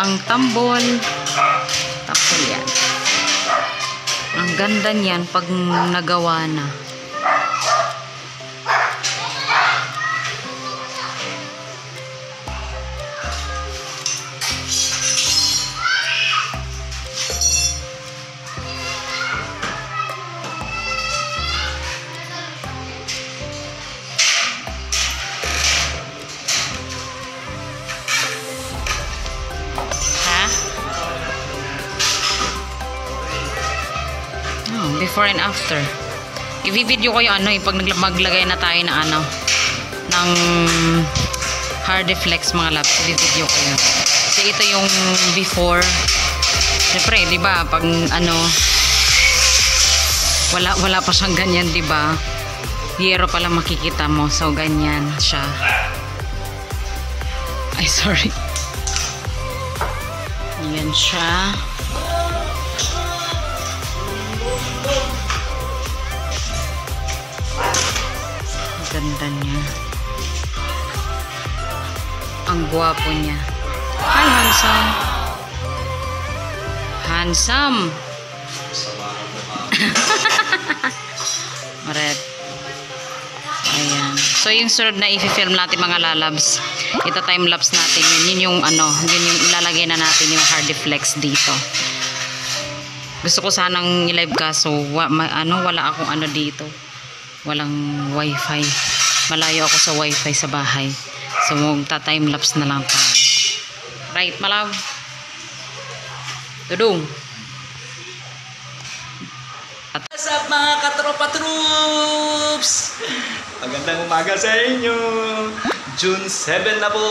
ang tambol. Tapos yan. Ang ganda niyan pag nagawa na. Before and after. I-video ko yung pag maglagay na tayo na ng Hardiflex mga labs. I-video ko yun. Kasi ito yung before. Siyempre, di ba, pag wala pa siyang ganyan, di ba? Yero pala makikita mo. So, ganyan siya. Ay, sorry. Yan siya. Ganda niya. Ang gwapo niya. Hi, handsome. Handsome. Maret. Ayan. So, yung sunod na i-film natin mga lalabs. Ito time-lapse natin. Yun yung yun yung ilalagay na natin yung Hardiflex dito. Gusto ko sanang i-live kaso wala akong dito. Walang wifi. Malayo ako sa wifi sa bahay. So, magta-time-lapse na lang pa. Right, malaw? Tudong. What's up mga katropa troops? Magandang umaga sa inyo. June 7 na po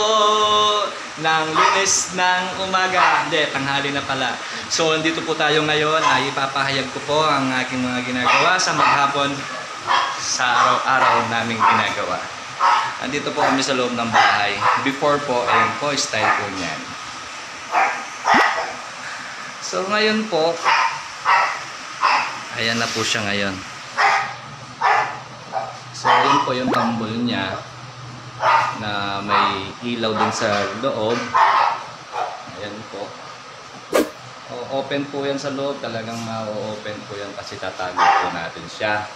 ng Lunes ng umaga. Hindi, tanghali na pala. So, andito po tayo ngayon ay ipapahayag ko po ang aking mga ginagawa sa maghapon sa araw-araw naming ginagawa. Andito po kami sa loob ng bahay. Before po, ayun po, style po niyan. So ngayon po, ayan na po siya ngayon. So ayun po yung tambol niya na may ilaw din sa loob. Ayan po. Open po yan sa loob. Talagang ma-open po yan kasi tatago po natin siya.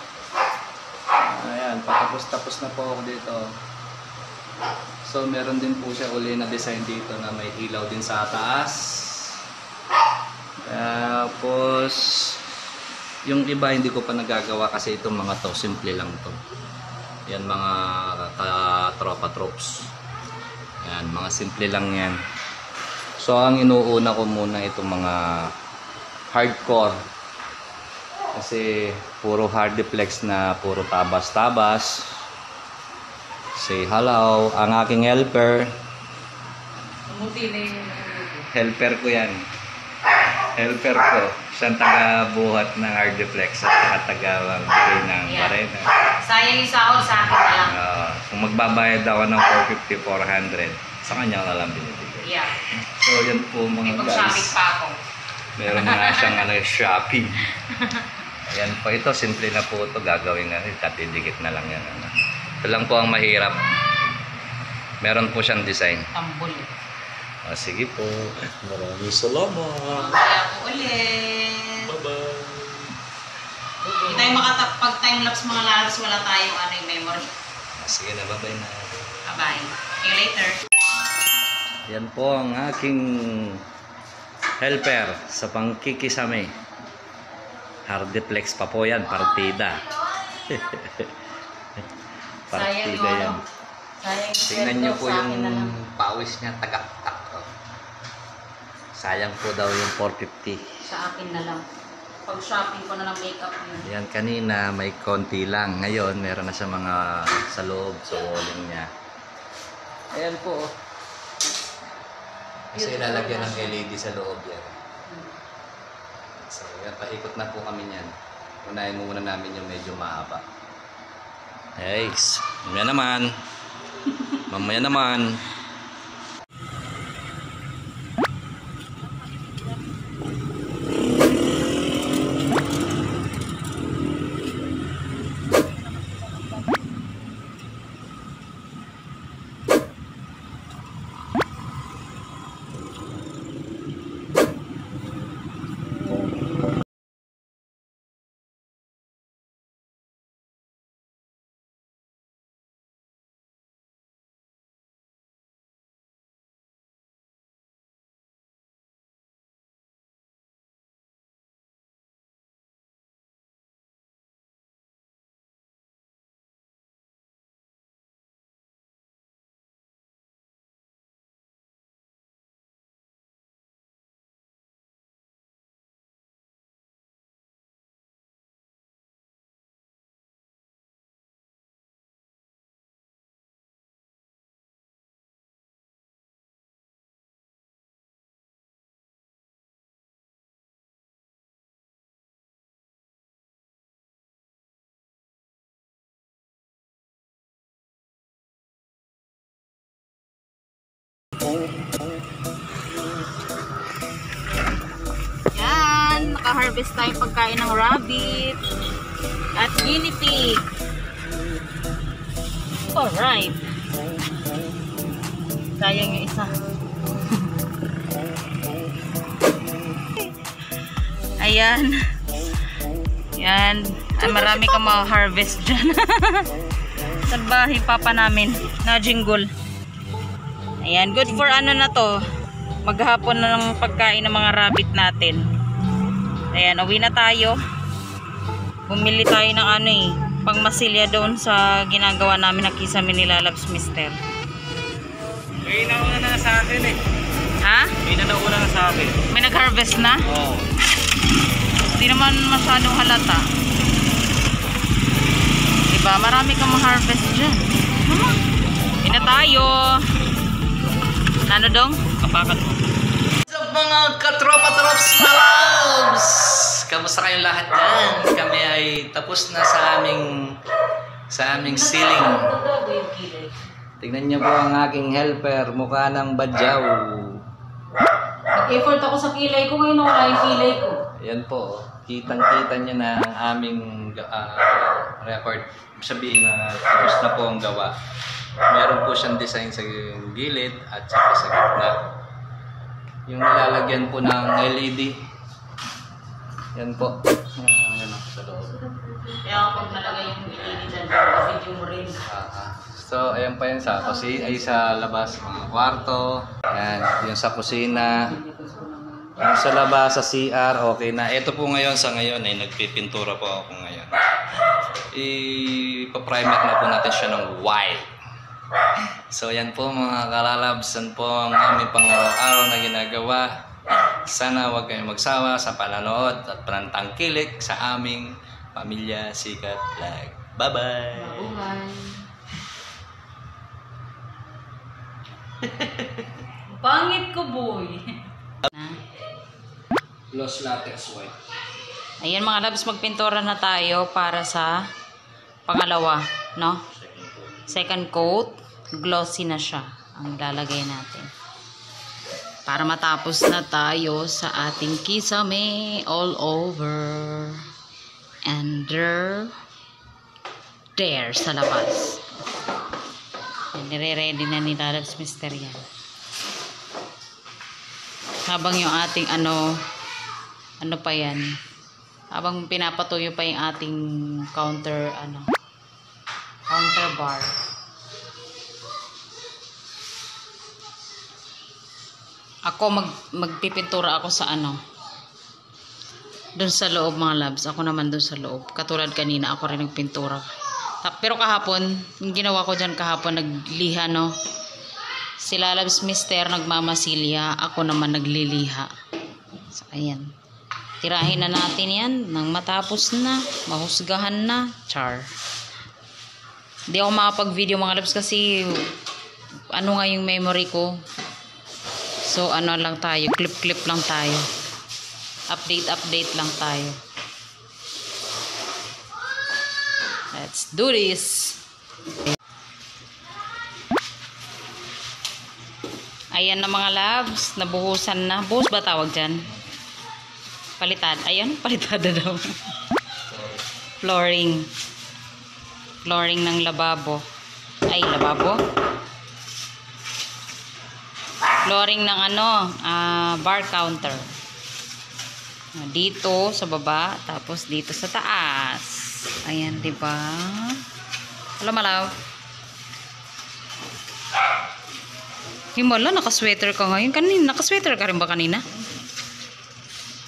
Ayan, patapos-tapos na po ako dito. So, meron din po siya uli na design dito na may ilaw din sa taas. Tapos, yung iba hindi ko pa nagagawa kasi itong mga to, simple lang to. Yan mga tropa troops. Yan, mga simple lang yan. So, ang inuuna ko muna itong mga hardcore. Kasi puro Hardiflex na puro tabas-tabas. Say hello. Ang aking helper. Helper ko yan. Helper ko. Siyang taga-buhat ng Hardiflex at taga-bigay ng barena. Sayang yung sahod sa akin na lang. Kung magbabayad ako ng 450, 400, sa kanya na lang binibigay. Yeah. So yan po mga guys. Mag-shopping pa ako. Meron na siyang shopping. Ayan po, ito simple na po ito gagawin na tatidikit na lang yan. Ito lang po ang mahirap. Meron po siyang design. Tambol. Sige po. Maraming salamat. Kaya po ulit. Bye-bye. Hindi tayo makapag time-lapse mga lalabs. Wala tayong yung memory. Sige na, bye-bye na. Bye-bye. See you later. Yan po ang aking helper sa pangkikisame. Hardiflex pa po yan, partida. Partida yan. Tingnan nyo po yung pawis niya, tagak-tak. Sayang po daw yung 450. Sa akin na lang. Pag shopping ko na ng makeup yun. Yan kanina may konti lang. Ngayon meron na siya mga sa loob, sa walling niya. Ayan po. Kasi ilalagyan ng LED sa loob yan. So, yan, paikot na po kami niyan. Unahin muna namin yung medyo mahaba. Guys, mamaya naman. Mamaya naman. mag-harvest tayo pagkain ng rabbit at guinea pig. Alright. Sayang yung isa. Ayan. Yan. Ay, marami kang ma-harvest dyan. Sa bahay papa namin na jingle. Ayan. Good for ano na to. Maghapon na ng pagkain ng mga rabbit natin. Ayan. Uwi na tayo. Bumili tayo ng ano eh. Pangmasilya doon sa ginagawa namin na kisame ni Lalabs Mister. May nauna na sa akin eh. Ha? May nauna na sa akin. May nag-harvest na? Oo. Hindi naman masyadong halata. Diba? Marami kang ma-harvest dyan. Hindi na tayo. Ano dong? Kapakan mo. Sa mga katropa-trops na loves! Kamusta kayong lahat dyan? Kami ay tapos na sa aming ceiling. Tingnan niyo po ang aking helper. Mukha ng badyaw. Nag-effort ako sa kilay ko. Ngayon wala yung kilay ko. Ayan po. Kitang-kita niyo na ang aming record. Sabihin na tapos na po ang gawa. Meron po siyang design sa gilid at saka sa gitna. Yung nilalagyan po ng LED. Yan po. Yan sa loob. Kaya kapag nalagay yung LED dyan, video mo rin. So, ayan pa yan sa ay sa labas, mga kwarto. Ayan, yung sa kusina. Yung sa labas, sa CR, okay na. Ito po ngayon, sa ngayon ay nagpipintura po ako ngayon. Ipaprimer na po natin siya ng white. So, yan po mga kalalabs. Yan po ang aming pang-araw-araw na ginagawa. Sana huwag kayong magsawa sa pananood at panantangkilik sa aming Pamilya Sikat Vlog. Bye-bye! Pangit ko, boy. Gloss latex white. Ayan mga labs, magpintura na tayo para sa pangalawa, no? Second coat, glossy na siya ang lalagay natin. Para matapos na tayo sa ating kisame all over. And there sa labas. Nire-ready na ni Lalabs Mister yan. Habang yung ating ano pa yan, habang pinapatuyo pa yung ating counter bar. Ako magpipintura ako sa doon sa loob mga labs. Ako naman doon sa loob. Katulad kanina ako rin nagpintura. Pero kahapon, yung ginawa ko dyan kahapon, nagliha, no? Si Lalabs Mister nagmamasilya, ako naman nagliliha. So, ayan. Tirahin na natin yan nang matapos na, mahusgahan na, char. Hindi ako makapag-video mga labs kasi ano nga yung memory ko. So, ano lang tayo, clip lang tayo. Update lang tayo. Let's do this. Ayan na mga labs, nabuhusan na. Buhos ba tawag dyan? Palitad. Ayan, palitada daw. Flooring. Flooring ng lababo. Ay, lababo. Flooring ng bar counter. Dito sa baba, tapos dito sa taas. Ayan, diba? Hello, malaw. Himala, nakasweater ka ngayon. Kanina, nakasweater ka rin ba kanina?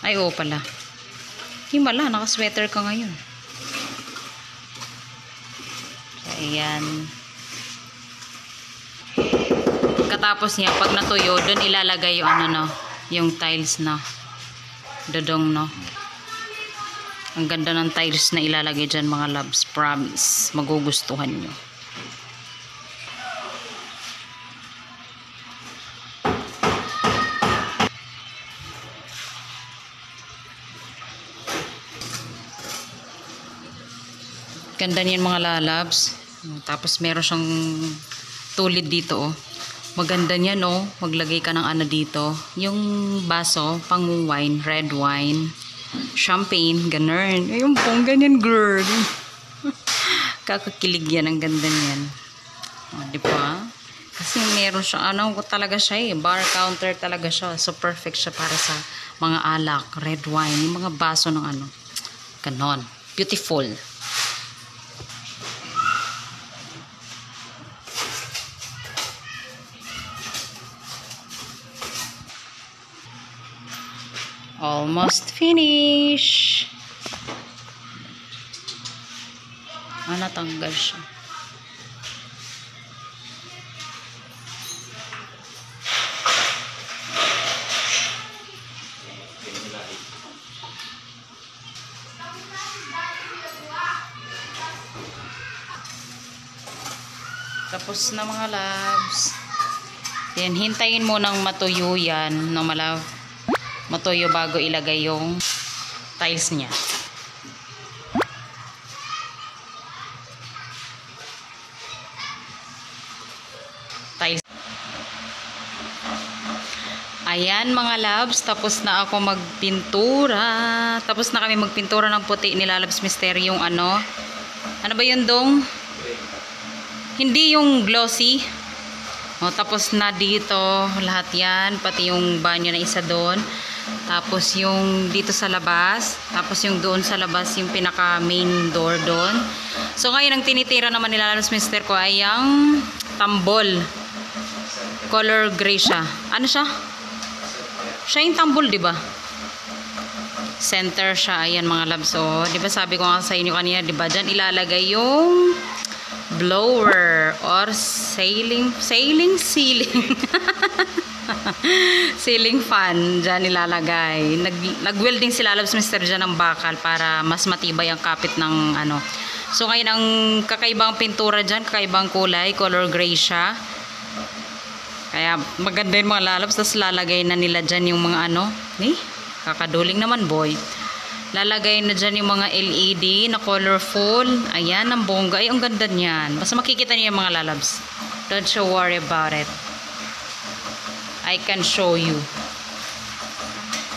Ay, oo pala. Himala, nakasweater ka ngayon. So, ayan. Katapos niya, pag natuyo, doon ilalagay yung yung tiles na. Dodong, no? Ang ganda ng tiles na ilalagay dyan mga loves. Promise. Magugustuhan nyo. Ganda niyan mga lalabs. Tapos meron siyang tulid dito, oh. Maganda niyan, oh. Maglagay ka ng dito. Yung baso, pang wine, red wine. champagne, ganun. Yung pong ganyan, girl. Kakakilig yan, ang ganda niyan. O, di ba? Kasi meron siya, ano talaga siya eh, bar counter talaga siya. So, perfect siya para sa mga alak, red wine, yung mga baso ng ano. Ganon. Beautiful. Almost finish. Natanggal siya. Tapos na mga loves. Then, hintayin mo nang matuyo yan. No, malove. Matuyo bago ilagay yung tiles niya. Tiles. Ayan mga loves. Tapos na ako magpintura. Tapos na kami magpintura ng puti ni Lalabs Mister. Yung ano. Ano ba yun dong? Hindi yung glossy. O, tapos na dito lahat yan, pati yung banyo na isa doon. Tapos yung dito sa labas, tapos yung doon sa labas, yung pinaka main door doon. So ngayon ang tinitira naman nila Lalabs Mister ko ay yung tambol. Color gray siya. Ano siya? Siya yung tambol, di ba? Center siya. Ayan mga loves. So, di ba sabi ko nga sa inyo kanina, di ba? Diyan ilalagay yung blower or ceiling ceiling fan dyan nilalagay. Nag-welding si Lalabs Mister dyan ng bakal para mas matibay ang kapit ng ano. So ngayon ang kakaibang pintura dyan, kakaibang kulay, color gray siya. Kaya maganda yung mga Lalabs. Tapos lalagay na nila dyan yung mga ano, kakaduling naman boy. Lalagay na dyan yung mga LED na colorful. Ayan, ang bongga. Ay, ang ganda niyan. Basta makikita niyo yung mga Lalabs. Don't you worry about it. I can show you.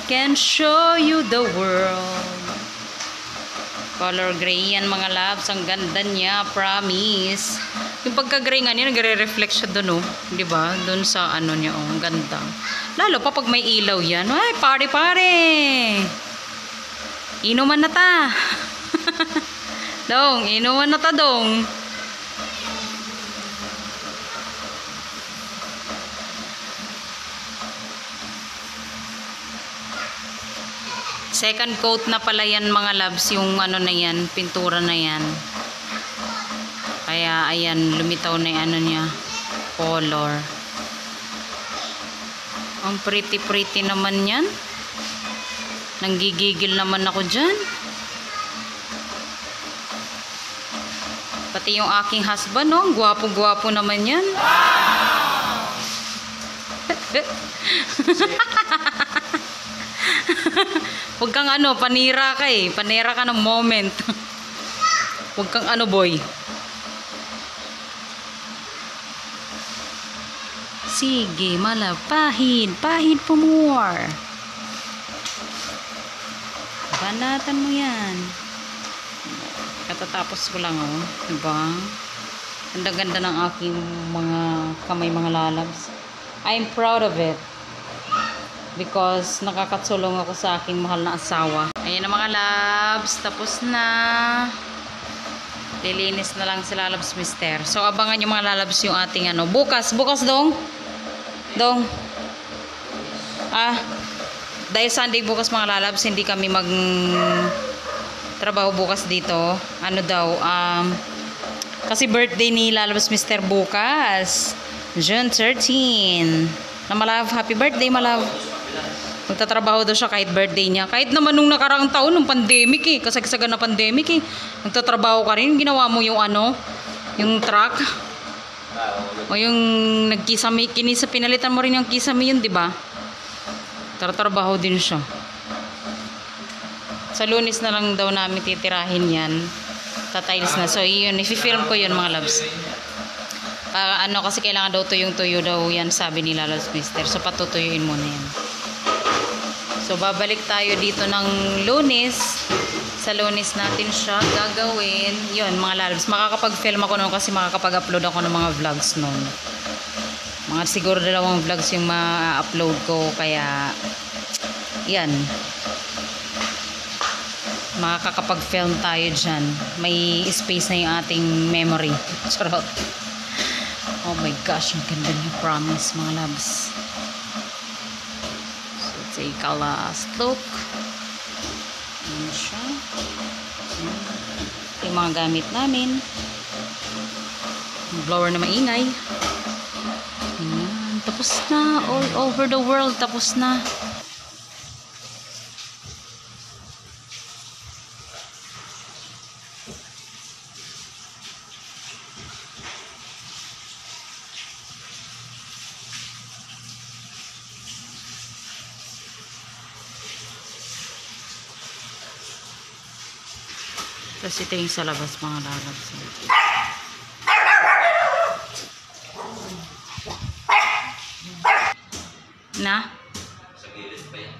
Can show you the world. Color gray yan mga Labs. Ang ganda niya. Promise. Yung pagka-gray nga niya, nagre-reflect siya doon, oh. Diba? Doon sa ano niya, oh. Ang ganda. Lalo pa pag may ilaw yan. Ay, pare-pare! Inuman na ta. Dong, inuman na ta dong. Second coat na pala yan mga loves, yung ano na yan, pintura na yan. Kaya ayan, lumitaw na yung ano niya, color. Ang pretty naman yan. Nanggigigil naman ako dyan. Pati yung aking husband, no? Gwapo-gwapo naman yan. Wow! Huwag kang ano, panira ka eh. Panira ka ng moment. Huwag kang ano, boy. Sige, malab. Pahid. Pahid po more. Banatan mo yan. Katatapos ko lang, oh. Diba? Ganda-ganda ng aking mga kamay, mga Lalabs. I'm proud of it. Because nakakatulong ako sa aking mahal na asawa. Ayan na mga Labs. Tapos na. Lilinis na lang si Lalabs Mister. So, abangan yung mga Lalabs yung ating ano. Bukas dong. Dong. Dahil Sunday bukas mga Lalabs, hindi kami mag trabaho bukas dito. Ano daw, kasi birthday ni Lalabs Mister bukas. June 13. Na malove, happy birthday malove. Magtatrabaho daw siya kahit birthday niya. Kahit naman nung nakaraang taon, nung pandemic eh. Kasagsagan na pandemic eh. Magtatrabaho ka rin. Ginawa mo yung ano, yung truck. O yung nagkisame, pinalitan mo rin yung kisame yun, di ba? Trabaho din siya. Sa Lunes na lang daw namin titirahin yan. Tatiles na. So, yun. I-film ko yun, mga loves. Ano, kasi kailangan daw tuyong-tuyo daw yan, sabi ni Lalabs Mister. So, patutuyuin muna yan. So, babalik tayo dito ng Lunes. Sa Lunes natin siya gagawin. Yun, mga lalabs. Makakapag-film ako noon kasi makakapag-upload ako ng mga vlogs noon. Mga siguro 2 vlogs yung ma-upload ko. Kaya, yan. Makakapag-film tayo dyan. May space na yung ating memory. Charot. Oh my gosh, ang ganda niya. Promise, mga labs. So, take a last look. Ayan siya. Ayan. Ito yung mga gamit namin. Blower na maingay. Ayan. Tapos na. All over the world. Tapos na. Tapos ito yung sa labas, mga lalabs. Na? Sa gilid pa yan.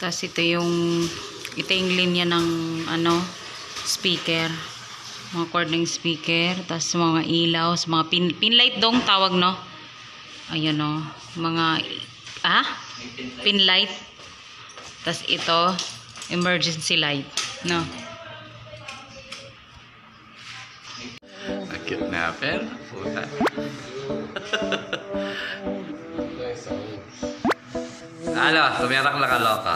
Tapos ito yung linya ng ano, speaker. Mga cord ng speaker. Tapos mga ilaw. Mga pinlight dong tawag, no? Ayan, no? Mga, pinlight. Tapos ito, emergency light. No? Kidnapper? Puta. Ano? Tumirak na kaloka.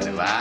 Diba?